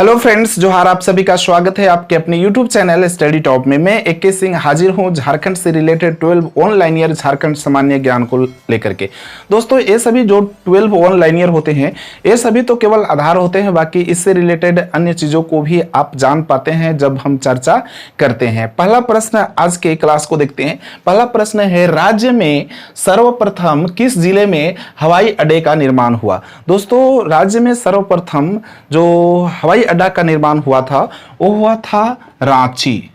Hello friends, जोहार। आप सभी का स्वागत है आपके अपने यूट्यूब चैनल स्टडी टॉप में। मैं AK सिंह हाजिर हूं झारखंड से रिलेटेड 12 ऑनलाइन ईयर झारखंड सामान्य ज्ञान को लेकर के। दोस्तों, ये सभी जो 12 ऑनलाइन ईयर होते हैं, ये सभी तो केवल आधार होते हैं, बाकी इससे रिलेटेड अन्य चीज़ों को भी आप जान पाते हैं जब हम चर्चा करते हैं। पहला प्रश्न आज के क्लास को देखते हैं। पहला प्रश्न है, राज्य में सर्वप्रथम किस जिले में हवाई अड्डे का निर्माण हुआ? दोस्तों, राज्य में सर्वप्रथम जो हवाई अड्डा का निर्माण हुआ था वो हुआ था रांची।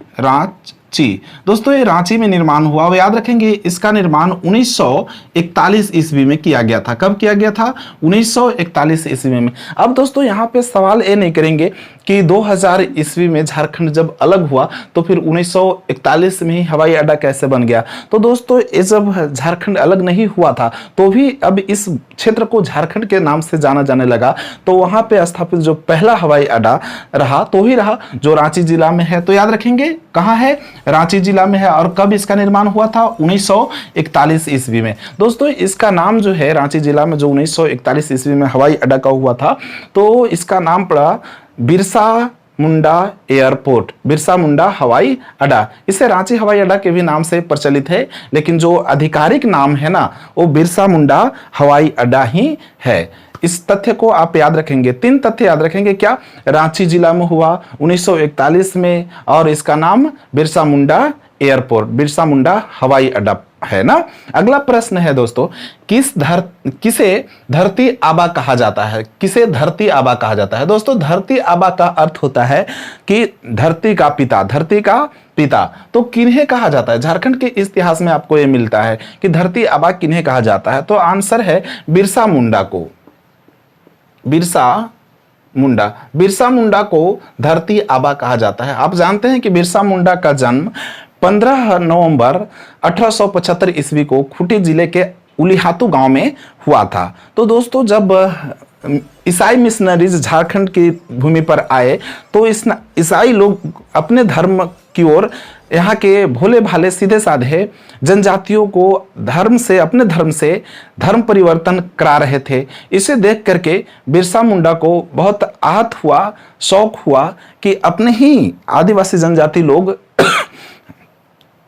दोस्तों, ये रांची में निर्माण हुआ। वो याद रखेंगे, इसका निर्माण 1941 ईस्वी में किया गया था। कब किया गया था? 1941 ईस्वी में। अब दोस्तों, यहाँ पे सवाल ये नहीं करेंगे कि 2000 ईस्वी में झारखंड जब अलग हुआ तो फिर 1941 में ही हवाई अड्डा कैसे बन गया। तो दोस्तों, ये जब झारखंड अलग नहीं हुआ था तो भी अब इस क्षेत्र को झारखंड के नाम से जाना जाने लगा। तो वहां पे स्थापित जो पहला हवाई अड्डा रहा तो ही रहा जो रांची जिला में है। तो याद रखेंगे, कहाँ है? रांची जिला में है। और कब इसका निर्माण हुआ था? 1941 ईस्वी में। दोस्तों, इसका नाम जो है, रांची जिला में जो 1941 ईस्वी में हवाई अड्डा का हुआ था, तो इसका नाम पड़ा बिरसा मुंडा एयरपोर्ट, बिरसा मुंडा हवाई अड्डा। इसे रांची हवाई अड्डा के भी नाम से प्रचलित है, लेकिन जो आधिकारिक नाम है ना, वो बिरसा मुंडा हवाई अड्डा ही है। इस तथ्य को आप याद रखेंगे। 3 तथ्य याद रखेंगे। क्या? रांची जिला में हुआ 1941 में, और इसका नाम बिरसा मुंडा एयरपोर्ट, बिरसा मुंडा हवाई अड्डा है ना। अगला प्रश्न है दोस्तों, किसे धरती आबा कहा जाता है? किसे धरती आबा कहा जाता है? दोस्तों, धरती आबा का अर्थ होता है कि धरती का पिता, धरती का पिता। तो किन्हें कहा जाता है? झारखंड के इतिहास में आपको यह मिलता है कि धरती आबा किन्हें कहा जाता है। तो आंसर है बिरसा मुंडा को। बिरसा मुंडा को धरती आबा कहा जाता है। आप जानते हैं कि बिरसा मुंडा का जन्म 15 नवंबर 1875 ईस्वी को खूंटी जिले के उलिहातू गांव में हुआ था। तो दोस्तों, जब ईसाई मिशनरीज झारखंड की भूमि पर आए तो इस ईसाई लोग अपने धर्म की ओर, यहाँ के भोले भाले सीधे साधे जनजातियों को अपने धर्म से धर्म परिवर्तन करा रहे थे। इसे देख करके बिरसा मुंडा को बहुत आहत हुआ, शौक हुआ कि अपने ही आदिवासी जनजाति लोग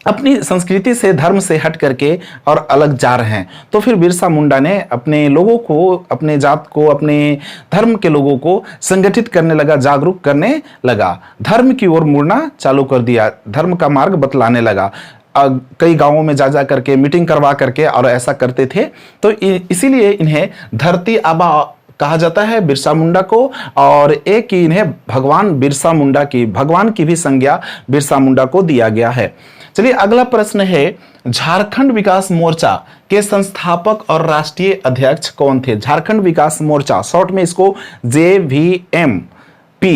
अपनी संस्कृति से, धर्म से हट करके और अलग जा रहे हैं। तो फिर बिरसा मुंडा ने अपने लोगों को, अपने जात को, अपने धर्म के लोगों को संगठित करने लगा, जागरूक करने लगा, धर्म की ओर मुड़ना चालू कर दिया, धर्म का मार्ग बतलाने लगा। कई गांवों में जा करके मीटिंग करवा करके और ऐसा करते थे। तो इसीलिए इन्हें धरती आबा कहा जाता है, बिरसा मुंडा को। और एक ही इन्हें भगवान बिरसा मुंडा की, भगवान की भी संज्ञा बिरसा मुंडा को दिया गया है। चलिए, अगला प्रश्न है, झारखंड विकास मोर्चा के संस्थापक और राष्ट्रीय अध्यक्ष कौन थे? झारखंड विकास मोर्चा, शॉर्ट में इसको JVMP,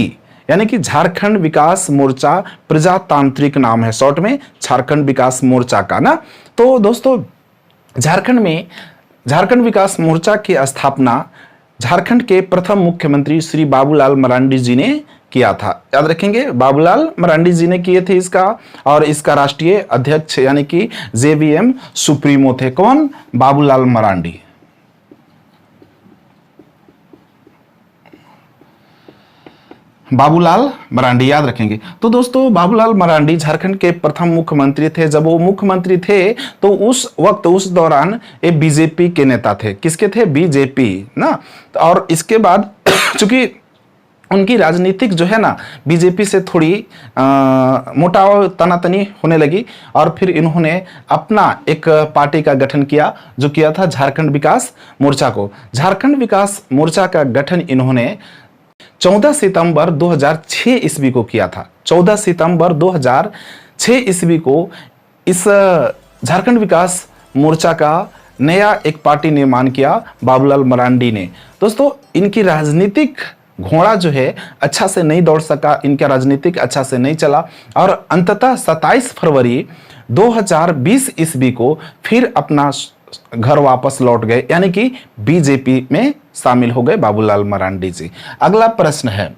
यानी कि झारखंड विकास मोर्चा प्रजातांत्रिक नाम है, शॉर्ट में झारखंड विकास मोर्चा का ना। तो दोस्तों, झारखंड में झारखंड विकास मोर्चा की स्थापना झारखंड के प्रथम मुख्यमंत्री श्री बाबूलाल मरांडी जी ने किया था। याद रखेंगे, बाबूलाल मरांडी जी ने किए थे इसका। और इसका राष्ट्रीय अध्यक्ष यानी कि JVM सुप्रीमो थे। कौन? बाबूलाल मरांडी। बाबूलाल मरांडी याद रखेंगे। तो दोस्तों, बाबूलाल मरांडी झारखंड के प्रथम मुख्यमंत्री थे। जब वो मुख्यमंत्री थे तो उस वक्त, उस दौरान ये BJP के नेता थे। किसके थे? BJP ना। और इसके बाद चूंकि उनकी राजनीतिक जो है ना, BJP से थोड़ी मोटाव, तनातनी होने लगी, और फिर इन्होंने अपना एक पार्टी का गठन किया, जो किया था झारखंड विकास मोर्चा को। झारखंड विकास मोर्चा का गठन इन्होंने 14 सितंबर 2006 ईस्वी को किया था। 14 सितंबर 2006 ईस्वी को इस झारखंड विकास मोर्चा का नया एक पार्टी निर्माण किया बाबूलाल मरांडी ने। दोस्तों, इनकी राजनीतिक घोड़ा जो है अच्छा से नहीं दौड़ सका, इनका राजनीतिक अच्छा से नहीं चला, और अंततः 27 फरवरी 2020 ईस्वी को फिर अपना घर वापस लौट गए, यानी कि BJP में शामिल हो गए बाबूलाल मरांडी जी। अगला प्रश्न है,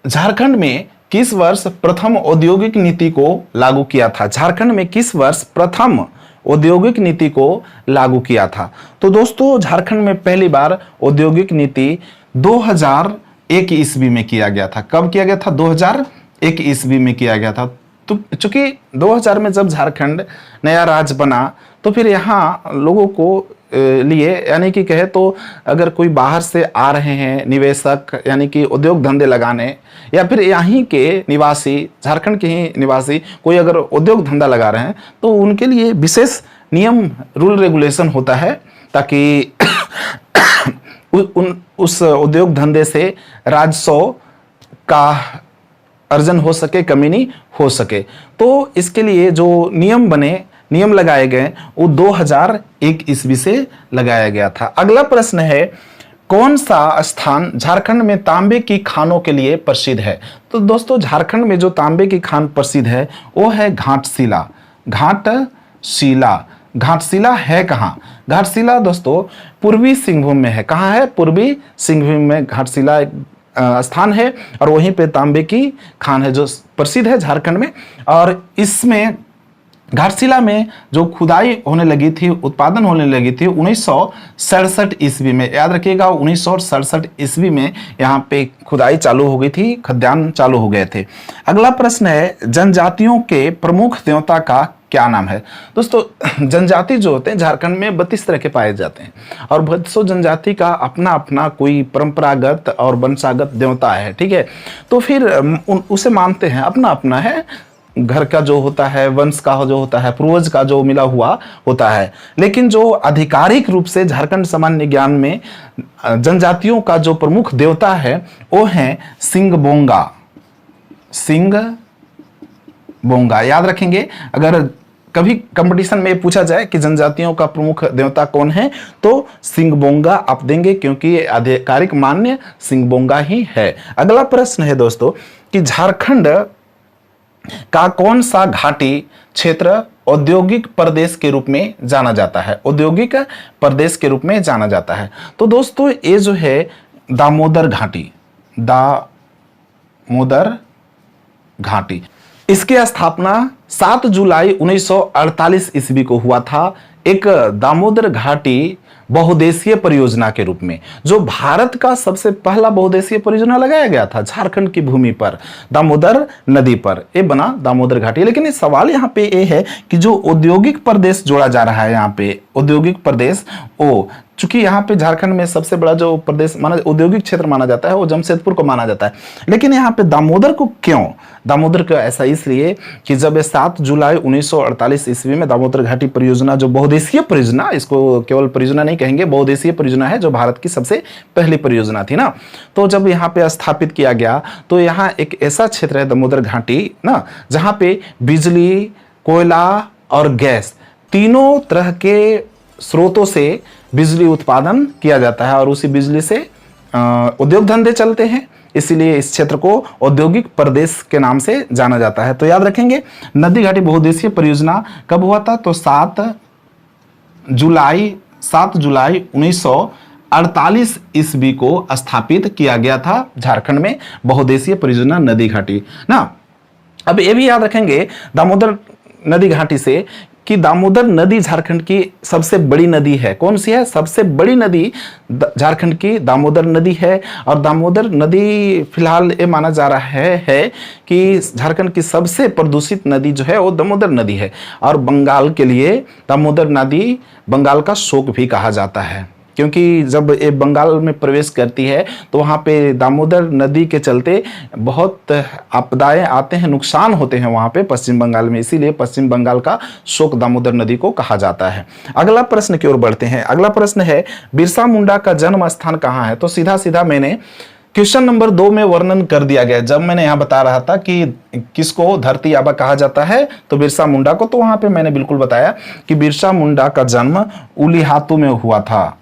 झारखंड में किस वर्ष प्रथम औद्योगिक नीति को लागू किया था? झारखंड में किस वर्ष प्रथम औद्योगिक नीति को लागू किया था? तो दोस्तों, झारखंड में पहली बार औद्योगिक नीति 2001 ईस्वी में किया गया था। कब किया गया था? 2001 ईस्वी में किया गया था। तो चूंकि 2000 में जब झारखंड नया राज्य बना तो फिर यहाँ लोगों को लिए, यानी कि कहे तो अगर कोई बाहर से आ रहे हैं निवेशक, यानी कि उद्योग धंधे लगाने, या फिर यहीं के निवासी, झारखंड के ही निवासी कोई अगर उद्योग धंधा लगा रहे हैं तो उनके लिए विशेष नियम, रूल रेगुलेशन होता है, ताकि उस उद्योग धंधे से राजस्व का अर्जन हो सके, कमी नहीं हो सके। तो इसके लिए जो नियम लगाए गए वो 2001 ईस्वी से लगाया गया था। अगला प्रश्न है, कौन सा स्थान झारखंड में तांबे की खानों के लिए प्रसिद्ध है? तो दोस्तों झारखंड में जो तांबे की खान प्रसिद्ध है वो है घाटशिला। घाटशिला है कहाँ? घाटशिला दोस्तों पूर्वी सिंहभूम में है। कहाँ है? पूर्वी सिंहभूम में घाटशिला स्थान है, और वहीं पे तांबे की खान है जो प्रसिद्ध है झारखंड में। और इसमें घाटशिला में जो खुदाई होने लगी थी, उत्पादन होने लगी थी 1967 ईस्वी में। याद रखिएगा 1967 ईस्वी में यहाँ पे खुदाई चालू हो गई थी, खदान चालू हो गए थे। अगला प्रश्न है, जनजातियों के प्रमुख देवता का क्या नाम है? दोस्तों जनजाति जो होते हैं झारखंड में 32 तरह के पाए जाते हैं, और 32 जनजाति का अपना अपना कोई परंपरागत और वंशागत देवता है, ठीक है। तो फिर उसे मानते हैं, अपना अपना है, घर का जो होता है, वंश का जो होता है, पूर्वज का जो मिला हुआ होता है। लेकिन जो आधिकारिक रूप से झारखंड सामान्य ज्ञान में जनजातियों का जो प्रमुख देवता है वो है सिंगबोंगा। याद रखेंगे, अगर कभी कंपटीशन में पूछा जाए कि जनजातियों का प्रमुख देवता कौन है तो सिंगबोंगा आप देंगे, क्योंकि आधिकारिक मान्य सिंगबोंगा ही है। अगला प्रश्न है दोस्तों कि झारखंड का कौन सा घाटी क्षेत्र औद्योगिक प्रदेश के रूप में जाना जाता है? औद्योगिक प्रदेश के रूप में जाना जाता है। तो दोस्तों ये जो है दामोदर घाटी, इसकी स्थापना 7 जुलाई 1948 ईस्वी को हुआ था, एक दामोदर घाटी बहुदेशीय परियोजना के रूप में। जो भारत का सबसे पहला बहुदेशीय परियोजना लगाया गया था झारखंड की भूमि पर, दामोदर नदी पर, ये बना दामोदर घाटी। लेकिन ये सवाल यहाँ पे ये है कि जो औद्योगिक प्रदेश जोड़ा जा रहा है यहाँ पे, औद्योगिक प्रदेश, वो चूंकि यहाँ पे झारखंड में सबसे बड़ा जो प्रदेश माना, औद्योगिक क्षेत्र माना जाता है, वो जमशेदपुर को माना जाता है। लेकिन यहाँ पे दामोदर को क्यों? दामोदर को ऐसा इसलिए कि जब 7 जुलाई 1948 ईस्वी में दामोदर घाटी परियोजना, जो बहुदेशीय परियोजना, इसको केवल परियोजना नहीं कहेंगे, बहुदेशीय परियोजना है, जो भारत की सबसे पहली परियोजना थी ना, तो जब यहाँ पे स्थापित किया गया तो यहाँ एक ऐसा क्षेत्र है दामोदर घाटी ना, जहाँ पे बिजली, कोयला और गैस तीनों तरह के स्रोतों से बिजली उत्पादन किया जाता है, और उसी बिजली से उद्योग धंधे चलते हैं, इसीलिए इस क्षेत्र को औद्योगिक प्रदेश के नाम से जाना जाता है। तो याद रखेंगे, नदी घाटी बहुदेशीय परियोजना कब हुआ था? तो 7 जुलाई 1948 ईस्वी को स्थापित किया गया था झारखंड में बहुदेशीय परियोजना नदी घाटी ना। अब ये भी याद रखेंगे दामोदर नदी घाटी से कि दामोदर नदी झारखंड की सबसे बड़ी नदी है। कौन सी है? सबसे बड़ी नदी झारखंड की दामोदर नदी है। और दामोदर नदी फिलहाल ये माना जा रहा है कि झारखंड की सबसे प्रदूषित नदी जो है वो दामोदर नदी है। और बंगाल के लिए दामोदर नदी बंगाल का शोक भी कहा जाता है, क्योंकि जब ये बंगाल में प्रवेश करती है तो वहाँ पे दामोदर नदी के चलते बहुत आपदाएं आते हैं, नुकसान होते हैं वहाँ पे पश्चिम बंगाल में, इसीलिए पश्चिम बंगाल का शोक दामोदर नदी को कहा जाता है। अगला प्रश्न की ओर बढ़ते हैं। अगला प्रश्न है, बिरसा मुंडा का जन्म स्थान कहाँ है? तो सीधा सीधा मैंने क्वेश्चन नंबर 2 में वर्णन कर दिया गया। जब मैंने यहाँ बता रहा था कि किसको धरती आबा कहा जाता है तो बिरसा मुंडा को, तो वहाँ पे मैंने बिल्कुल बताया कि बिरसा मुंडा का जन्म उलीहातू में हुआ था।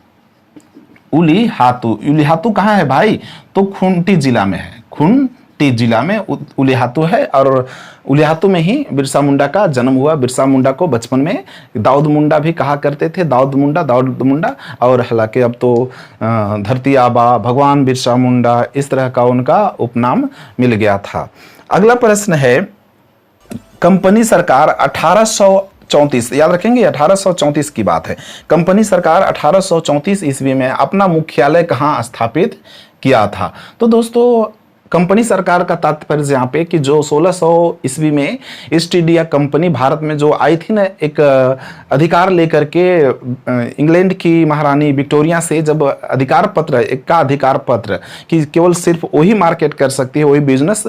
उलीहातू कहाँ है भाई? तो खूंटी जिला में है, खूंटी जिला में उलीहातू है, और उलीहातू में ही बिरसा मुंडा का जन्म हुआ। बिरसा मुंडा को बचपन में दाऊद मुंडा भी कहा करते थे, दाऊद मुंडा, और हालांकि अब तो धरती आबा, भगवान बिरसा मुंडा, इस तरह का उनका उपनाम मिल गया था। अगला प्रश्न है, कंपनी सरकार 1834, याद रखेंगे 1834 की बात है। कंपनी सरकार 1834 ईस्वी में अपना मुख्यालय कहाँ स्थापित किया था। तो दोस्तों कंपनी सरकार का तात्पर्य यहाँ पे कि जो 1600 ईस्वी में ईस्ट इंडिया कंपनी भारत में जो आई थी ना, एक अधिकार लेकर के इंग्लैंड की महारानी विक्टोरिया से, जब अधिकार पत्र, एक का अधिकार पत्र कि केवल सिर्फ वही मार्केट कर सकती है, वही बिजनेस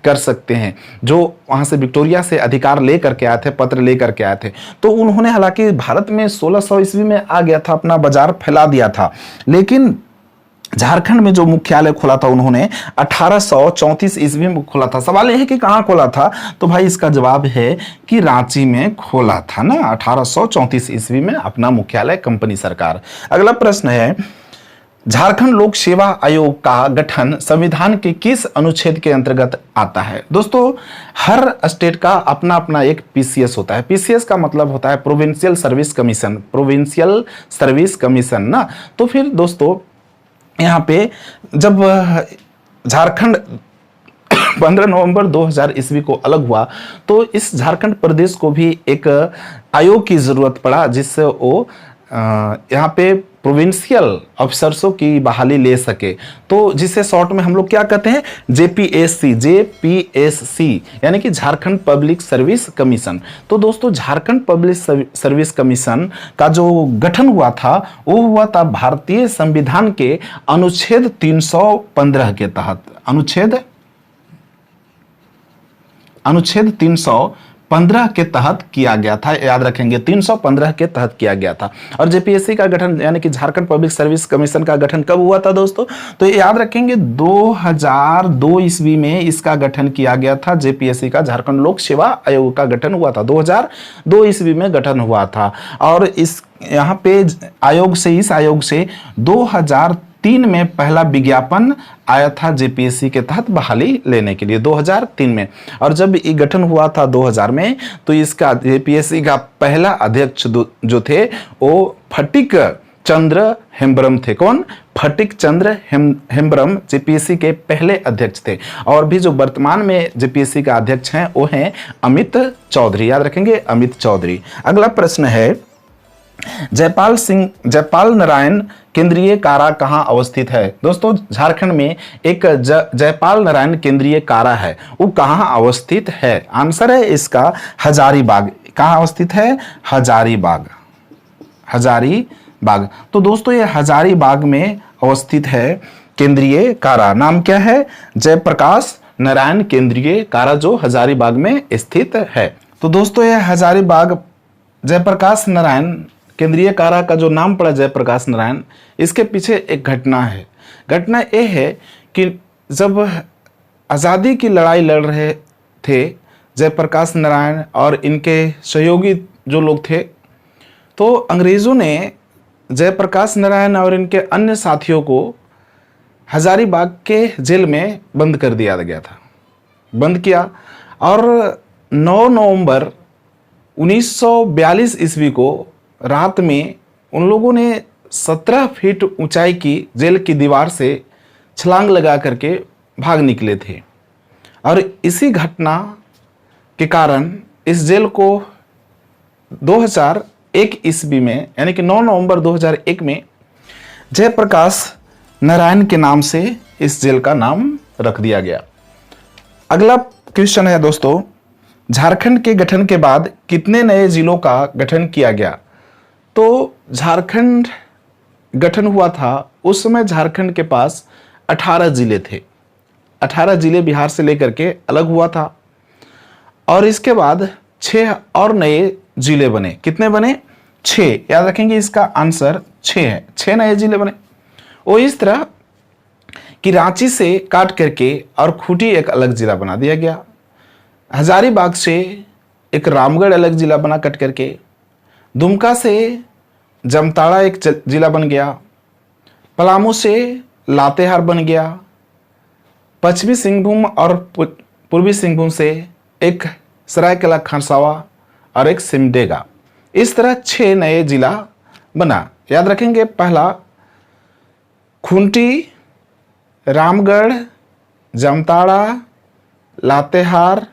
कर सकते हैं, जो वहां से विक्टोरिया से अधिकार लेकर के आए थे, पत्र लेकर के आए थे। तो उन्होंने हालांकि भारत में 1600 ईस्वी में आ गया था, अपना बाजार फैला दिया था, लेकिन झारखंड में जो मुख्यालय खोला था उन्होंने 1834 ईस्वी में खोला था। सवाल यह है कि कहाँ खोला था, तो भाई इसका जवाब है कि रांची में खोला था ना, 1834 ईस्वी में अपना मुख्यालय कंपनी सरकार। अगला प्रश्न है, झारखंड लोक सेवा आयोग का गठन संविधान के किस अनुच्छेद के अंतर्गत आता है? दोस्तों हर स्टेट का अपना अपना एक पीसीएस होता है। पीसीएस का मतलब होता है provincial service commission, provincial service commission ना। तो फिर दोस्तों यहाँ पे जब झारखंड 15 नवंबर 2000 ईस्वी को अलग हुआ, तो इस झारखंड प्रदेश को भी एक आयोग की जरूरत पड़ा, जिससे वो यहाँ पे प्रोविंशियल ऑफिसर्सों की बहाली ले सके। तो जिसे शॉर्ट में हम लोग क्या कहते हैं, जेपीएससी, जेपीएससी यानी कि झारखंड पब्लिक सर्विस कमीशन। तो दोस्तों झारखंड पब्लिक सर्विस कमीशन का जो गठन हुआ था वो हुआ था भारतीय संविधान के अनुच्छेद 315 के तहत। अनुच्छेद 315 के तहत किया गया था, याद रखेंगे 315 के तहत किया गया था। और जेपीएससी का गठन यानी कि झारखंड पब्लिक सर्विस कमीशन का गठन कब हुआ था दोस्तों, तो ये याद रखेंगे 2002 ईस्वी में इसका गठन किया गया था। जेपीएससी का, झारखंड लोक सेवा आयोग का गठन हुआ था, 2002 ईस्वी में गठन हुआ था। और इस यहाँ पे इस आयोग से 2003 में पहला विज्ञापन आया था जेपीएससी के तहत बहाली लेने के लिए, 2003 में। और जब ये गठन हुआ था 2000 में, तो इसका जेपीएससी का पहला अध्यक्ष जो थे वो फटिक चंद्र हेम्ब्रम थे। कौन? फटिक चंद्र हेम्ब्रम जेपीएससी के पहले अध्यक्ष थे। और भी जो वर्तमान में जेपीएससी का अध्यक्ष हैं वो हैं अमित चौधरी, याद रखेंगे अमित चौधरी। अगला प्रश्न है, जयपाल नारायण केंद्रीय कारा कहाँ अवस्थित है? दोस्तों झारखंड में एक जयपाल नारायण केंद्रीय कारा है, वो कहाँ अवस्थित है? आंसर है इसका हजारीबाग। कहाँ अवस्थित है? हजारीबाग। तो दोस्तों ये हजारीबाग में अवस्थित है केंद्रीय कारा। नाम क्या है? जयप्रकाश नारायण केंद्रीय कारा, जो हजारीबाग में स्थित है। तो दोस्तों ये हजारीबाग जयप्रकाश नारायण केंद्रीय कारा का जो नाम पड़ा जयप्रकाश नारायण, इसके पीछे एक घटना है। घटना ये है कि जब आज़ादी की लड़ाई लड़ रहे थे जयप्रकाश नारायण और इनके सहयोगी जो लोग थे, तो अंग्रेज़ों ने जयप्रकाश नारायण और इनके अन्य साथियों को हजारीबाग के जेल में बंद कर दिया गया था, बंद किया। और 9 नवंबर 1942 ईस्वी को रात में उन लोगों ने 17 फीट ऊंचाई की जेल की दीवार से छलांग लगा करके भाग निकले थे। और इसी घटना के कारण इस जेल को 2001 ईस्वी में यानी कि 9 नवंबर 2001 में जयप्रकाश नारायण के नाम से इस जेल का नाम रख दिया गया। अगला क्वेश्चन है दोस्तों, झारखंड के गठन के बाद कितने नए जिलों का गठन किया गया? तो झारखंड गठन हुआ था उस समय झारखंड के पास 18 जिले थे। 18 जिले बिहार से लेकर के अलग हुआ था। और इसके बाद 6 और नए जिले बने। कितने बने? 6। याद रखेंगे इसका आंसर 6 है। 6 नए जिले बने। वो इस तरह कि रांची से काट करके और खूंटी एक अलग जिला बना दिया गया। हजारीबाग से एक रामगढ़ अलग जिला बना कट करके। दुमका से जामताड़ा एक जिला बन गया। पलामू से लातेहार बन गया। पश्चिमी सिंहभूम और पूर्वी सिंहभूम से एक सरायकेला खरसावा और एक सिमडेगा। इस तरह 6 नए जिला बना। याद रखेंगे, पहला खूंटी, रामगढ़, जामताड़ा, लातेहार,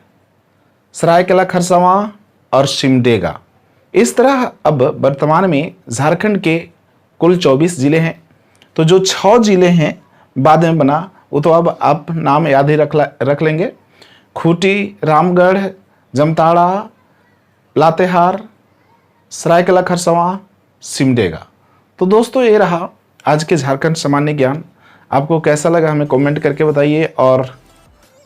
सरायकेला खरसावा और सिमडेगा। इस तरह अब वर्तमान में झारखंड के कुल 24 जिले हैं। तो जो 6 जिले हैं बाद में बना, वो तो अब आप नाम याद ही रख लेंगे। खूंटी, रामगढ़, जमताड़ा, लातेहार, सरायकला खरसावां, सिमडेगा। तो दोस्तों ये रहा आज के झारखंड सामान्य ज्ञान। आपको कैसा लगा हमें कमेंट करके बताइए, और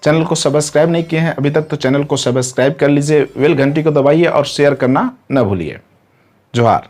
चैनल को सब्सक्राइब नहीं किए हैं अभी तक तो चैनल को सब्सक्राइब कर लीजिए, बेल घंटी को दबाइए और शेयर करना न भूलिए। जोहार।